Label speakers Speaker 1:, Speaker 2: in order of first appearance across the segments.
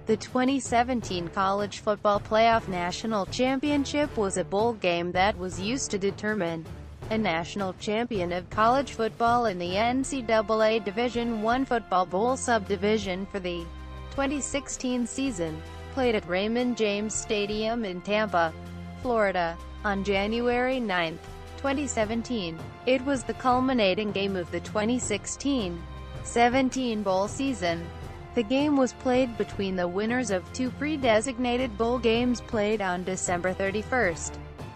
Speaker 1: The 2017 College Football Playoff National Championship was a bowl game that was used to determine a national champion of college football in the NCAA Division I Football Bowl Subdivision for the 2016 season, played at Raymond James Stadium in Tampa, Florida, on January 9, 2017. It was the culminating game of the 2016-17 bowl season. The game was played between the winners of two pre-designated bowl games played on December 31,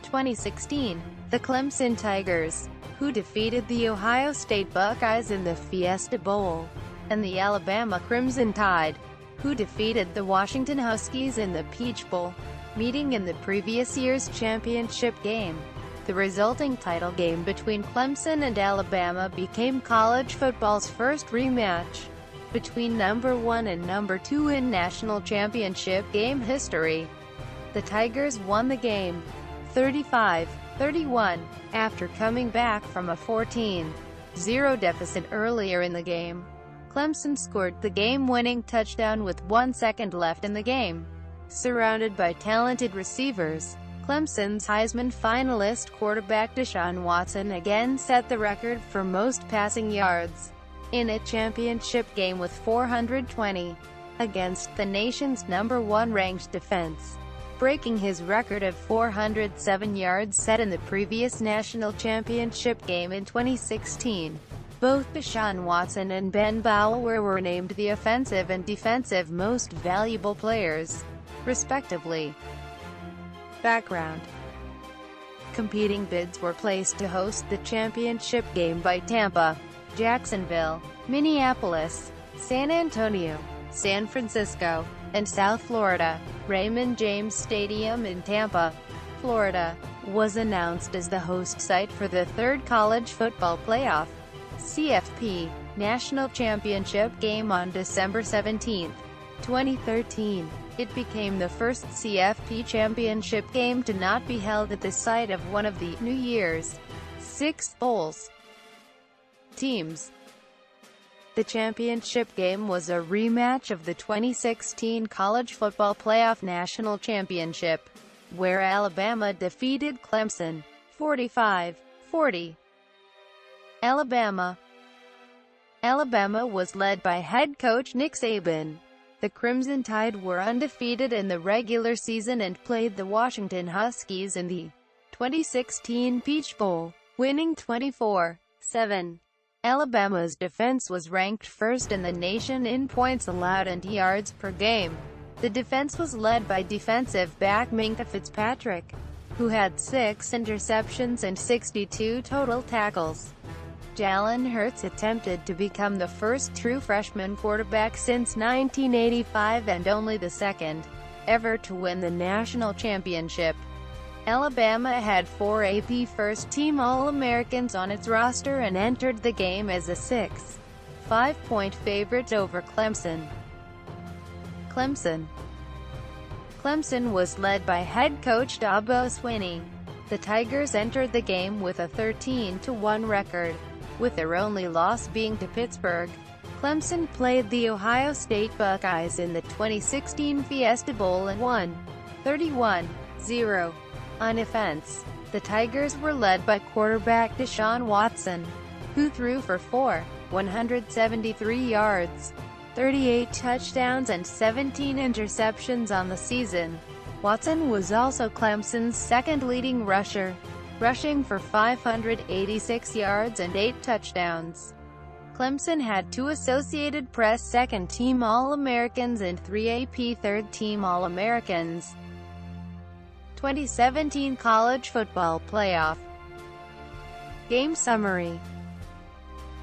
Speaker 1: 2016, the Clemson Tigers, who defeated the Ohio State Buckeyes in the Fiesta Bowl, and the Alabama Crimson Tide, who defeated the Washington Huskies in the Peach Bowl, meeting in the previous year's championship game. The resulting title game between Clemson and Alabama became college football's first rematch between number 1 and number 2 in national championship game history. The Tigers won the game 35-31, after coming back from a 14-0 deficit earlier in the game. Clemson scored the game-winning touchdown with 1 second left in the game. Surrounded by talented receivers, Clemson's Heisman finalist quarterback Deshaun Watson again set the record for most passing yards in a championship game with 420, against the nation's number 1 ranked defense, breaking his record of 407 yards set in the previous national championship game in 2016. Both Deshaun Watson and Ben Boulware were named the offensive and defensive most valuable players, respectively. Background: competing bids were placed to host the championship game by Tampa, Jacksonville, Minneapolis, San Antonio, San Francisco, and South Florida. Raymond James Stadium in Tampa, Florida, was announced as the host site for the third College Football Playoff (CFP) National Championship game on December 17, 2013. It became the first CFP championship game to not be held at the site of one of the New Year's 6 bowls teams. The championship game was a rematch of the 2016 College Football Playoff National Championship, where Alabama defeated Clemson 45-40. Alabama was led by head coach Nick Saban. The Crimson Tide were undefeated in the regular season and played the Washington Huskies in the 2016 Peach Bowl, winning 24-7. Alabama's defense was ranked first in the nation in points allowed and yards per game. The defense was led by defensive back Minkah Fitzpatrick, who had 6 interceptions and 62 total tackles. Jalen Hurts attempted to become the first true freshman quarterback since 1985 and only the second ever to win the national championship. Alabama had 4 AP first-team All-Americans on its roster and entered the game as a 6-5-point favorite over Clemson. Clemson was led by head coach Dabo Swinney. The Tigers entered the game with a 13-1 record, with their only loss being to Pittsburgh. Clemson played the Ohio State Buckeyes in the 2016 Fiesta Bowl and won 31-0. On offense, the Tigers were led by quarterback Deshaun Watson, who threw for 173 yards, 38 touchdowns and 17 interceptions on the season. Watson was also Clemson's second leading rusher, rushing for 586 yards and 8 touchdowns. Clemson had 2 Associated Press second-team All-Americans and 3 AP third-team All-Americans. 2017 College Football Playoff Game Summary: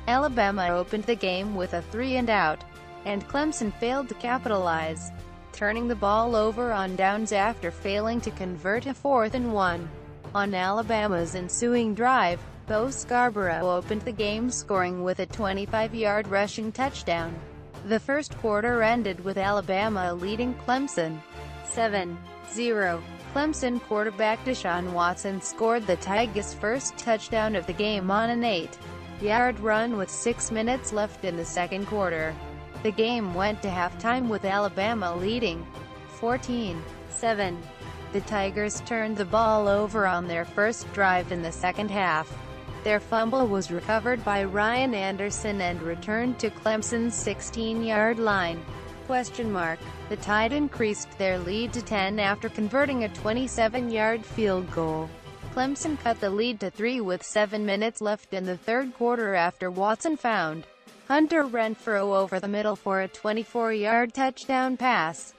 Speaker 1: Alabama opened the game with a 3-and-out, and Clemson failed to capitalize, turning the ball over on downs after failing to convert a 4th-and-1. On Alabama's ensuing drive, Bo Scarborough opened the game scoring with a 25-yard rushing touchdown. The first quarter ended with Alabama leading Clemson 7-0. Clemson quarterback Deshaun Watson scored the Tigers' first touchdown of the game on an 8-yard run with 6 minutes left in the second quarter. The game went to halftime with Alabama leading 14-7. The Tigers turned the ball over on their first drive in the second half. Their fumble was recovered by Ryan Anderson and returned to Clemson's 16-yard line. The Tide increased their lead to 10 after converting a 27-yard field goal. Clemson cut the lead to 3 with 7 minutes left in the third quarter after Watson found Hunter Renfrow over the middle for a 24-yard touchdown pass.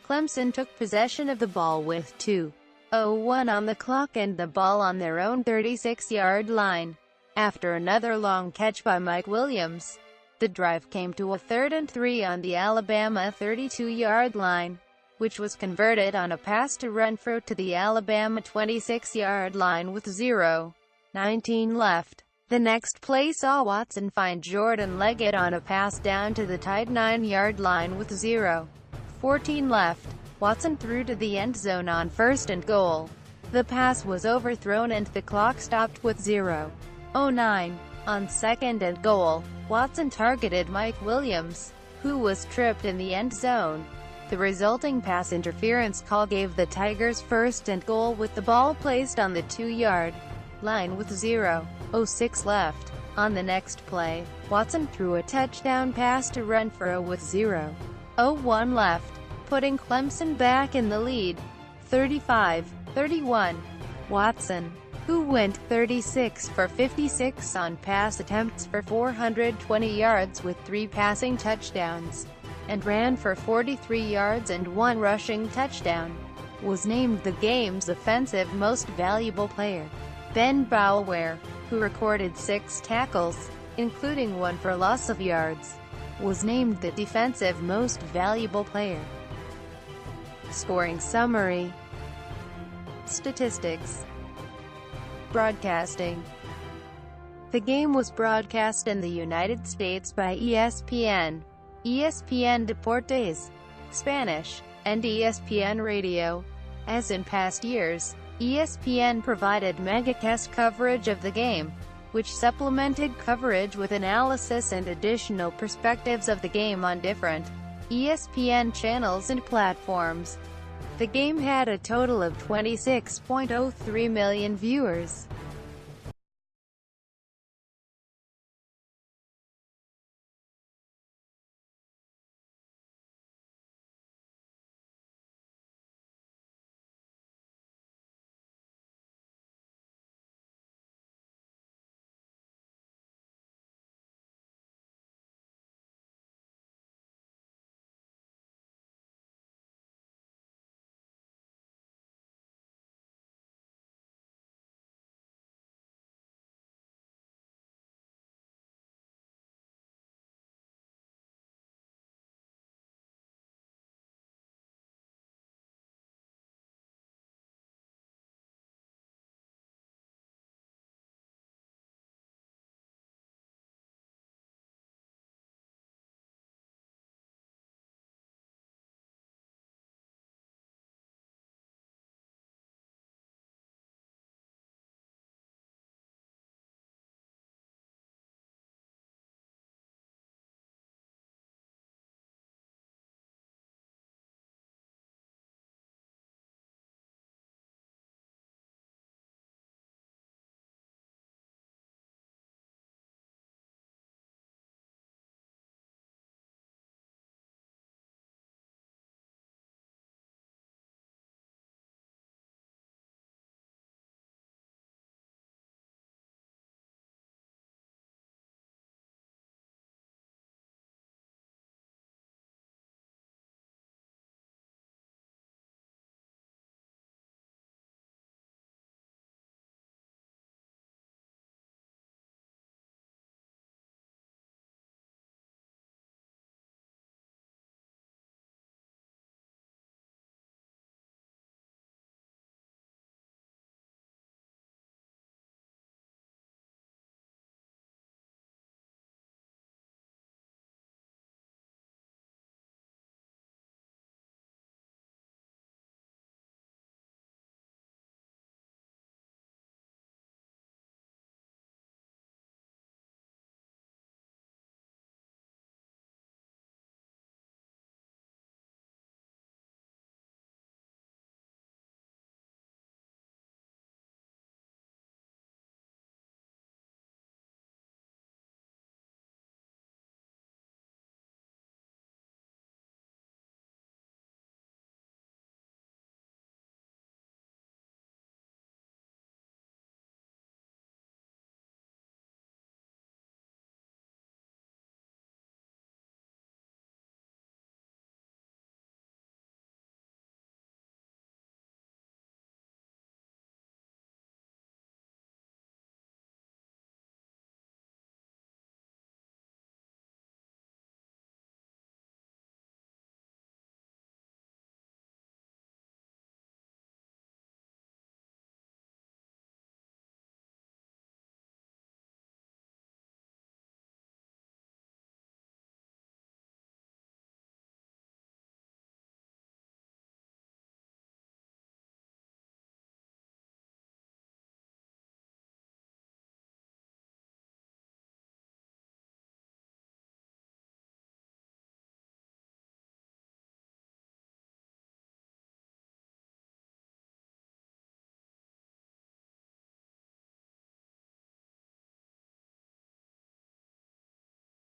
Speaker 1: Clemson took possession of the ball with 2:01 on the clock and the ball on their own 36-yard line. After another long catch by Mike Williams, the drive came to a 3rd and 3 on the Alabama 32-yard line, which was converted on a pass to Renfrow to the Alabama 26-yard line with 0:19 left. The next play saw Watson find Jordan Leggett on a pass down to the Tide 9-yard line with 0:14 left. Watson threw to the end zone on 1st and goal. The pass was overthrown and the clock stopped with 0:09. On 2nd and goal, Watson targeted Mike Williams, who was tripped in the end zone. The resulting pass interference call gave the Tigers 1st and goal with the ball placed on the 2-yard line with 0:06 left. On the next play, Watson threw a touchdown pass to Renfrow with 0:01 left, putting Clemson back in the lead, 35-31. Watson, who went 36 for 56 on pass attempts for 420 yards with 3 passing touchdowns, and ran for 43 yards and 1 rushing touchdown, was named the game's Offensive Most Valuable Player. Ben Boulware, who recorded 6 tackles, including 1 for loss of yards, was named the Defensive Most Valuable Player. Scoring summary. Statistics. Broadcasting. The game was broadcast in the United States by ESPN, ESPN Deportes, Spanish, and ESPN Radio. As in past years, ESPN provided megacast coverage of the game, which supplemented coverage with analysis and additional perspectives of the game on different ESPN channels and platforms. The game had a total of 26.03 million viewers.